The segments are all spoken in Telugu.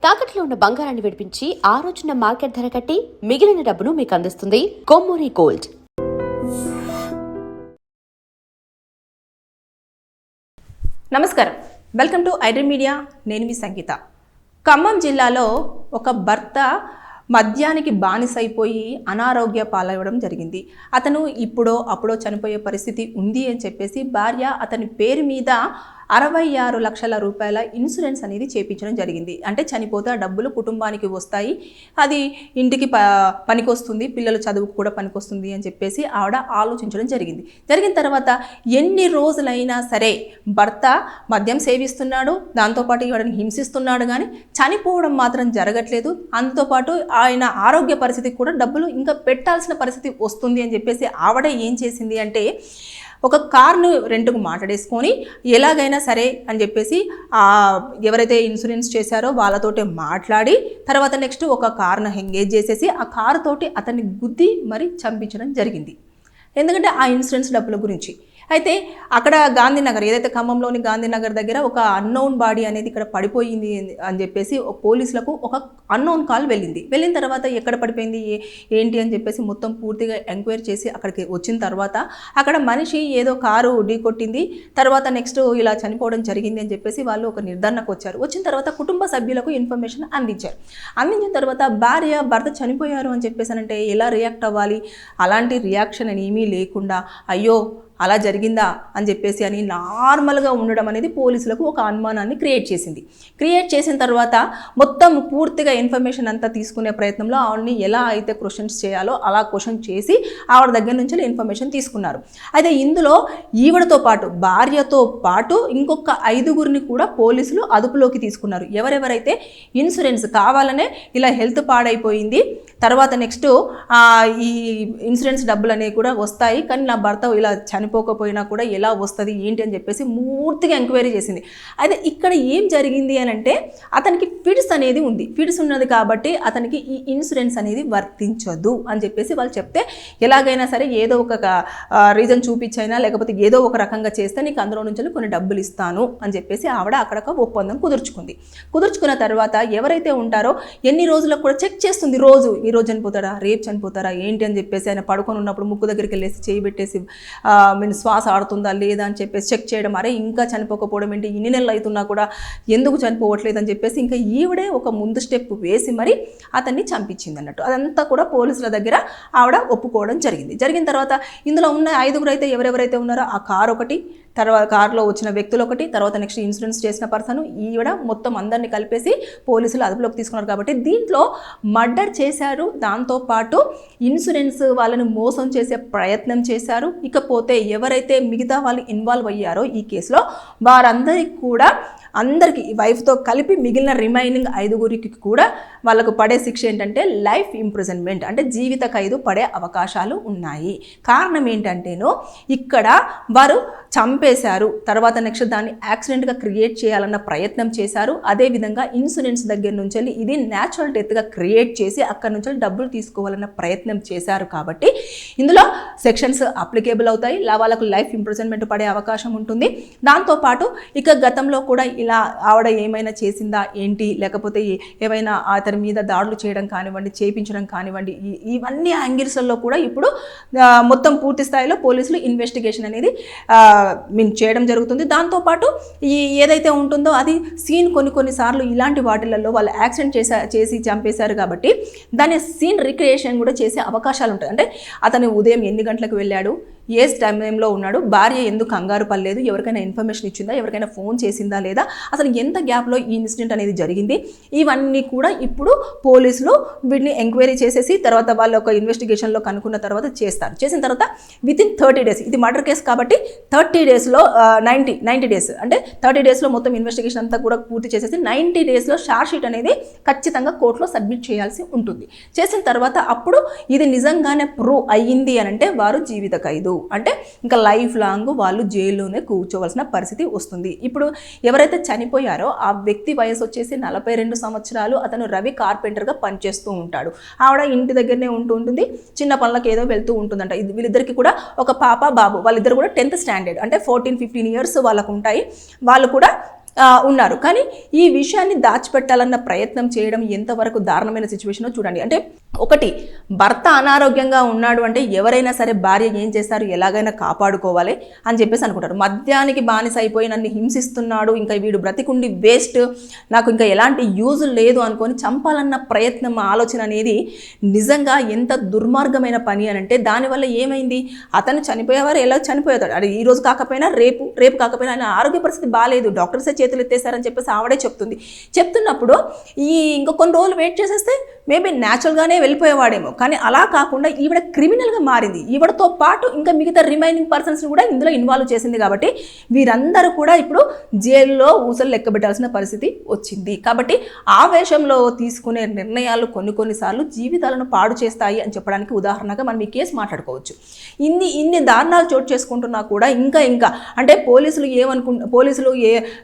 తాకట్లో ఉన్న బంగారాన్ని విడిపించి ఆ రోజున మార్కెట్ ధర కట్టి మిగిలిన డబ్బును మీకు అందిస్తుంది కొమ్మూరి గోల్డ్. నమస్కారం, వెల్కమ్ టు ఐడ్రీమ్ మీడియా. నేను మీ సంగీత. ఖమ్మం జిల్లాలో ఒక భర్త మద్యానికి బానిసైపోయి అనారోగ్య పాలవ్వడం జరిగింది. అతను అప్పుడో చనిపోయే పరిస్థితి ఉంది అని చెప్పేసి భార్య అతని పేరు మీద 66 లక్షల రూపాయల ఇన్సూరెన్స్ అనేది చేపించడం జరిగింది. అంటే చనిపోతే ఆ డబ్బులు కుటుంబానికి వస్తాయి, అది ఇంటికి పనికొస్తుంది, పిల్లల చదువుకు కూడా పనికొస్తుంది అని చెప్పేసి ఆవిడ ఆలోచించడం జరిగింది. జరిగిన తర్వాత ఎన్ని రోజులైనా సరే భర్త మద్యం సేవిస్తున్నాడు, దాంతోపాటు ఈవిడని హింసిస్తున్నాడు, కానీ చనిపోవడం మాత్రం జరగట్లేదు. అందుతోపాటు ఆయన ఆరోగ్య పరిస్థితికి కూడా డబ్బులు ఇంకా పెట్టాల్సిన పరిస్థితి వస్తుంది అని చెప్పేసి ఆవిడ ఏం చేసింది అంటే ఒక కార్ను రెంట్కు మాట్లాడేసుకొని ఎలాగైనా సరే అని చెప్పేసి ఎవరైతే ఇన్సూరెన్స్ చేశారో వాళ్ళతోటే మాట్లాడి తర్వాత నెక్స్ట్ ఒక కార్ను ఎంగేజ్ చేసేసి ఆ కారు తోటి అతన్ని గుద్ది మరి చంపించడం జరిగింది. ఎందుకంటే ఆ ఇన్సూరెన్స్ డబ్బుల గురించి. అయితే అక్కడ గాంధీనగర్, ఏదైతే ఖమ్మంలోని గాంధీనగర్ దగ్గర ఒక అన్నోన్ బాడీ అనేది ఇక్కడ పడిపోయింది అని చెప్పేసి పోలీసులకు ఒక అన్నోన్ కాల్ వెళ్ళిన తర్వాత ఎక్కడ పడిపోయింది ఏంటి అని చెప్పేసి మొత్తం పూర్తిగా ఎంక్వైరీ చేసి అక్కడికి వచ్చిన తర్వాత అక్కడ మనిషి ఏదో కారు ఢీకొట్టింది, తర్వాత నెక్స్ట్ ఇలా చనిపోవడం జరిగింది అని చెప్పేసి వాళ్ళు ఒక నిర్ధారణకు వచ్చారు. వచ్చిన తర్వాత కుటుంబ సభ్యులకు ఇన్ఫర్మేషన్ అందించిన తర్వాత భర్త చనిపోయారు అని చెప్పేసి అంటే ఎలా రియాక్ట్ అవ్వాలి, అలాంటి రియాక్షన్ అని ఏమీ లేకుండా అయ్యో అలా జరిగిందా అని చెప్పేసి అని నార్మల్గా ఉండడం అనేది పోలీసులకు ఒక అనుమానాన్ని క్రియేట్ చేసిన తర్వాత మొత్తం పూర్తిగా ఇన్ఫర్మేషన్ అంతా తీసుకునే ప్రయత్నంలో ఆవిడని ఎలా అయితే క్వశ్చన్స్ చేయాలో అలా క్వశ్చన్ చేసి ఆవిడ దగ్గర నుంచి ఇన్ఫర్మేషన్ తీసుకున్నారు. అయితే ఇందులో ఈవిడతో పాటు భార్యతో పాటు ఇంకొక 5గురిని కూడా పోలీసులు అదుపులోకి తీసుకున్నారు. ఎవరెవరైతే ఇన్సూరెన్స్ కావాలనే ఇలా హెల్త్ పాడైపోయింది, తర్వాత నెక్స్ట్ ఈ ఇన్సూరెన్స్ డబ్బులు అనేవి కూడా వస్తాయి, కానీ నా భర్త ఇలా చనిపోకపోయినా కూడా ఎలా వస్తుంది ఏంటి అని చెప్పేసి పూర్తిగా ఎంక్వైరీ చేసింది. అయితే ఇక్కడ ఏం జరిగింది అని అంటే అతనికి ఫిడ్స్ అనేది ఉంది. ఫిడ్స్ ఉన్నది కాబట్టి అతనికి ఈ ఇన్సూరెన్స్ అనేది వర్తించదు అని చెప్పేసి వాళ్ళు చెప్తే ఎలాగైనా సరే ఏదో ఒక రీజన్ చూపించైనా లేకపోతే ఏదో ఒక రకంగా చేస్తే నీకు అందులో నుంచి కొన్ని డబ్బులు ఇస్తాను అని చెప్పేసి ఆవిడ అక్కడ ఒప్పందం కుదుర్చుకున్న తర్వాత ఎవరైతే ఉంటారో ఎన్ని రోజులకు కూడా చెక్ చేస్తుంది. ఈ రోజు చనిపోతారా, రేపు చనిపోతారా ఏంటి అని చెప్పేసి ఆయన పడుకొని ఉన్నప్పుడు ముక్కు దగ్గరికి వెళ్ళేసి చేయి పెట్టేసి శ్వాస ఆడుతుందా లేదా అని చెప్పేసి చెక్ చేయడం. అరే ఇంకా చనిపోకపోవడం ఏంటి, ఇన్ని నెలలు అవుతున్నా కూడా ఎందుకు చనిపోవట్లేదు అని చెప్పేసి ఇంకా ఈవిడే ఒక ముందు స్టెప్ వేసి మరి అతన్ని చంపించింది అన్నట్టు. అదంతా కూడా పోలీసుల దగ్గర ఆవిడ ఒప్పుకోవడం జరిగిన తర్వాత ఇందులో ఉన్న 5గురు అయితే ఎవరెవరైతే ఉన్నారో ఆ కారు ఒకటి, తర్వాత కారులో వచ్చిన వ్యక్తులు ఒకటి, తర్వాత నెక్స్ట్ ఇన్సూరెన్స్ చేసిన పర్సన్, ఈవిడ మొత్తం అందరినీ కలిపేసి పోలీసులు అదుపులోకి తీసుకున్నారు. కాబట్టి దీంట్లో మర్డర్ చేశారు, దాంతోపాటు ఇన్సూరెన్స్ వాళ్ళని మోసం చేసే ప్రయత్నం చేశారు. ఇకపోతే ఎవరైతే మిగతా వాళ్ళు ఇన్వాల్వ్ అయ్యారో ఈ కేసులో అందరికీ వైఫ్తో కలిపి మిగిలిన రిమైనింగ్ 5గురికి కూడా వాళ్ళకు పడే శిక్ష ఏంటంటే లైఫ్ ఇంప్రిజన్మెంట్, అంటే జీవిత ఖైదు పడే అవకాశాలు ఉన్నాయి. కారణం ఏంటంటేనో ఇక్కడ వారు చంపేశారు, తర్వాత నెక్స్ట్ దాన్ని యాక్సిడెంట్గా క్రియేట్ చేయాలన్న ప్రయత్నం చేశారు. అదేవిధంగా ఇన్సూరెన్స్ దగ్గర నుంచి ఇది న్యాచురల్ డెత్గా క్రియేట్ చేసి అక్కడ నుంచి డబ్బులు తీసుకోవాలన్న ప్రయత్నం చేశారు. కాబట్టి ఇందులో సెక్షన్స్ అప్లికేబుల్ అవుతాయి, వాళ్ళకు లైఫ్ ఇంప్రిజన్మెంట్ పడే అవకాశం ఉంటుంది. దాంతోపాటు ఇక గతంలో కూడా ఇలా ఆవిడ ఏమైనా చేసిందా ఏంటి, లేకపోతే ఏమైనా అతని మీద దాడులు చేయడం కానివ్వండి, చేయించడం కానివ్వండి, ఇవన్నీ యాంగిల్స్లో కూడా ఇప్పుడు మొత్తం పూర్తి స్థాయిలో పోలీసులు ఇన్వెస్టిగేషన్ అనేది చేయడం జరుగుతుంది. దాంతోపాటు ఏదైతే ఉంటుందో అది సీన్ కొన్నిసార్లు ఇలాంటి వాటిలలో వాళ్ళు యాక్సిడెంట్ చేసి చంపేశారు కాబట్టి దాని సీన్ రిక్రియేషన్ కూడా చేసే అవకాశాలు ఉంటాయి. అంటే అతను ఉదయం ఎన్ని గంటలకు వెళ్ళాడు, ఏ టైంలో ఉన్నాడు, భార్య ఎందుకు కంగారు పడలేదు, ఎవరికైనా ఇన్ఫర్మేషన్ ఇచ్చిందా, ఎవరికైనా ఫోన్ చేసిందా లేదా, అసలు ఎంత గ్యాప్లో ఈ ఇన్సిడెంట్ అనేది జరిగింది, ఇవన్నీ కూడా ఇప్పుడు పోలీసులు వీటిని ఎంక్వైరీ చేసేసి తర్వాత వాళ్ళ ఒక ఇన్వెస్టిగేషన్లో కనుక్కున్న తర్వాత చేసిన తర్వాత వితిన్ 30 days, ఇది మర్డర్ కేసు కాబట్టి 30 daysలో 90 days అంటే 30 daysలో మొత్తం ఇన్వెస్టిగేషన్ అంతా కూడా పూర్తి చేసేసి 90 daysలో ఛార్జ్ షీట్ అనేది ఖచ్చితంగా కోర్టులో సబ్మిట్ చేయాల్సి ఉంటుంది. చేసిన తర్వాత అప్పుడు ఇది నిజంగానే ప్రూవ్ అయ్యింది అని అంటే వారు జీవిత ఖైదు, అంటే ఇంకా లైఫ్ లాంగ్ వాళ్ళు జైల్లోనే కూర్చోవలసిన పరిస్థితి వస్తుంది. ఇప్పుడు ఎవరైతే చనిపోయారో ఆ వ్యక్తి వయసు వచ్చేసి 42 సంవత్సరాలు. అతను రవి కార్పెంటర్గా పనిచేస్తూ ఉంటాడు, ఆవిడ ఇంటి దగ్గరనే ఉంటుంది, చిన్న పనులకు ఏదో వెళ్తూ ఉంటుందంట. వీళ్ళిద్దరికి కూడా ఒక పాప బాబు, వాళ్ళిద్దరు కూడా 10th standard అంటే 14-15 years వాళ్ళకు ఉంటాయి. వాళ్ళు కూడా ఉన్నారు. కానీ ఈ విషయాన్ని దాచిపెట్టాలన్న ప్రయత్నం చేయడం ఎంతవరకు దారుణమైన సిచ్యువేషనో చూడండి. అంటే ఒకటి, భర్త అనారోగ్యంగా ఉన్నాడు అంటే ఎవరైనా సరే భార్య ఏం చేస్తారు, ఎలాగైనా కాపాడుకోవాలి అని చెప్పేసి అనుకుంటారు. మద్యానికి బానిస అయిపోయి నన్ను హింసిస్తున్నాడు, ఇంకా వీడు బ్రతికుండి వేస్ట్, నాకు ఇంకా ఎలాంటి యూజ్ లేదు అనుకొని చంపాలన్న ప్రయత్నం, ఆలోచన అనేది నిజంగా ఎంత దుర్మార్గమైన పని అని అంటే దానివల్ల ఏమైంది, అతను చనిపోయేవారు ఎలా చనిపోయేవాడు, అది ఈ రోజు కాకపోయినా రేపు కాకపోయినా ఆయన ఆరోగ్య పరిస్థితి బాగాలేదు, డాక్టర్సే చేతులు ఎత్తేసారని చెప్పేసి ఆవిడే చెప్తున్నప్పుడు ఇంకా కొన్ని రోజులు వెయిట్ చేసేస్తే మేబీ న్యాచురల్గానే వెళ్ళిపోయేవాడేమో. కానీ అలా కాకుండా ఈవిడ క్రిమినల్గా మారింది. ఈవిడతో పాటు ఇంకా మిగతా రిమైనింగ్ పర్సన్స్ని కూడా ఇందులో ఇన్వాల్వ్ చేసింది. కాబట్టి వీరందరూ కూడా ఇప్పుడు జైల్లో ఊసలు లెక్కబెట్టాల్సిన పరిస్థితి వచ్చింది. కాబట్టి ఆవేశంలో తీసుకునే నిర్ణయాలు కొన్నిసార్లు జీవితాలను పాడు చేస్తాయి అని చెప్పడానికి ఉదాహరణగా మనం ఈ కేసు మాట్లాడుకోవచ్చు. ఇన్ని దారుణాలు చోటు చేసుకుంటున్నా కూడా ఇంకా అంటే పోలీసులు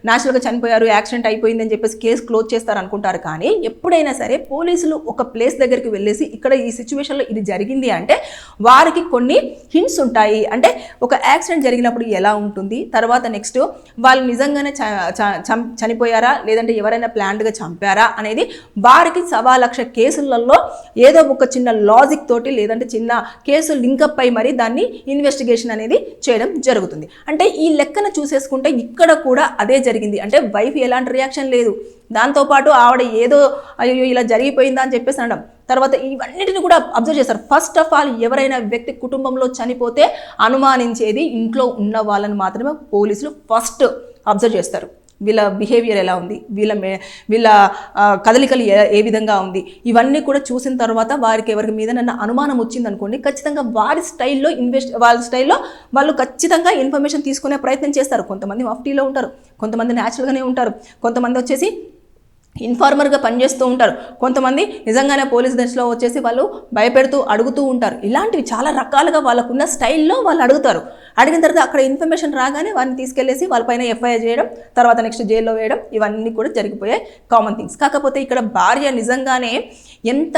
న్యాచురల్గా చనిపోయారు, యాక్సిడెంట్ అయిపోయింది అని చెప్పేసి కేసు క్లోజ్ చేస్తారు అనుకుంటారు. కానీ ఎప్పుడైనా సరే పోలీసులు ఒక ప్లేస్ దగ్గరికి వెళ్ళేసి ఇక్కడ ఈ సిచ్యువేషన్లో ఇది జరిగింది అంటే వారికి కొన్ని హింట్స్ ఉంటాయి. అంటే ఒక యాక్సిడెంట్ జరిగినప్పుడు ఎలా ఉంటుంది, తర్వాత నెక్స్ట్ వాళ్ళు నిజంగానే చనిపోయారా లేదంటే ఎవరైనా ప్లాన్డ్గా చంపారా అనేది వారికి 1,00,000 కేసులలో ఏదో ఒక చిన్న లాజిక్ తోటి లేదంటే చిన్న కేసు లింకప్ అయి మరి దాన్ని ఇన్వెస్టిగేషన్ అనేది చేయడం జరుగుతుంది. అంటే ఈ లెక్కన చూసేసుకుంటే ఇక్కడ కూడా అదే జరిగింది. అంటే వైఫ్ ఎలాంటి రియాక్షన్ లేదు, దాంతోపాటు ఆవిడ ఏదో అయ్యో ఇలా జరిగిపోయిందా అని చెప్పేసి అనడం, తర్వాత ఇవన్నిటిని కూడా అబ్జర్వ్ చేస్తారు. ఫస్ట్ ఆఫ్ ఆల్ ఎవరైనా వ్యక్తి కుటుంబంలో చనిపోతే అనుమానించేది ఇంట్లో ఉన్న వాళ్ళని మాత్రమే పోలీసులు ఫస్ట్ అబ్జర్వ్ చేస్తారు. వీళ్ళ బిహేవియర్ ఎలా ఉంది, వీళ్ళ కదలికలు ఏ విధంగా ఉంది, ఇవన్నీ కూడా చూసిన తర్వాత ఎవరికి మీద నన్ను అనుమానం వచ్చింది అనుకోండి, ఖచ్చితంగా వాళ్ళ స్టైల్లో వాళ్ళు ఖచ్చితంగా ఇన్ఫర్మేషన్ తీసుకునే ప్రయత్నం చేస్తారు. కొంతమంది మఫ్టీలో ఉంటారు, కొంతమంది న్యాచురల్గానే ఉంటారు, కొంతమంది వచ్చేసి ఇన్ఫార్మర్గా పనిచేస్తూ ఉంటారు, కొంతమంది నిజంగానే పోలీస్ దశలో వచ్చేసి వాళ్ళు భయపెడుతూ అడుగుతూ ఉంటారు. ఇలాంటివి చాలా రకాలుగా వాళ్ళకున్న స్టైల్లో వాళ్ళు అడుగుతారు. అడిగిన తర్వాత అక్కడ ఇన్ఫర్మేషన్ రాగానే వారిని తీసుకెళ్లేసి వాళ్ళపైన ఎఫ్ఐఆర్ చేయడం, తర్వాత నెక్స్ట్ జైల్లో వేయడం, ఇవన్నీ కూడా జరిగిపోయే కామన్ థింగ్స్. కాకపోతే ఇక్కడ భార్య నిజంగానే ఎంత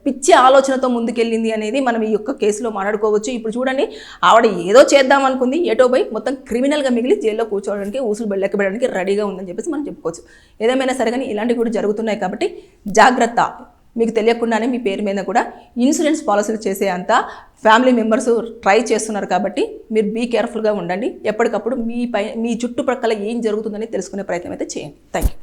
పిచ్చి ఆలోచనతో ముందుకెళ్ళింది అనేది మనం ఈ యొక్క కేసులో మాట్లాడుకోవచ్చు. ఇప్పుడు చూడండి, ఆవిడ ఏదో చేద్దాం అనుకుంది, ఏటో పోయి మొత్తం క్రిమినల్గా మిగిలి జైల్లో కూర్చోవడానికి ఊసులు లెక్కబెట్టడానికి రెడీగా ఉందని చెప్పేసి మనం చెప్పుకోవచ్చు. ఏదేమైనా సరే కానీ ఇలాంటివి కూడా జరుగుతున్నాయి. కాబట్టి జాగ్రత్త. మీకు తెలియకుండానే మీ పేరు మీద కూడా ఇన్సూరెన్స్ పాలసీలు చేసే అంత ఫ్యామిలీ మెంబర్స్ ట్రై చేస్తున్నారు. కాబట్టి మీరు బీ కేర్ఫుల్గా ఉండండి. ఎప్పటికప్పుడు మీ చుట్టుపక్కల ఏం జరుగుతుందని తెలుసుకునే ప్రయత్నం అయితే చేయండి. Thank you.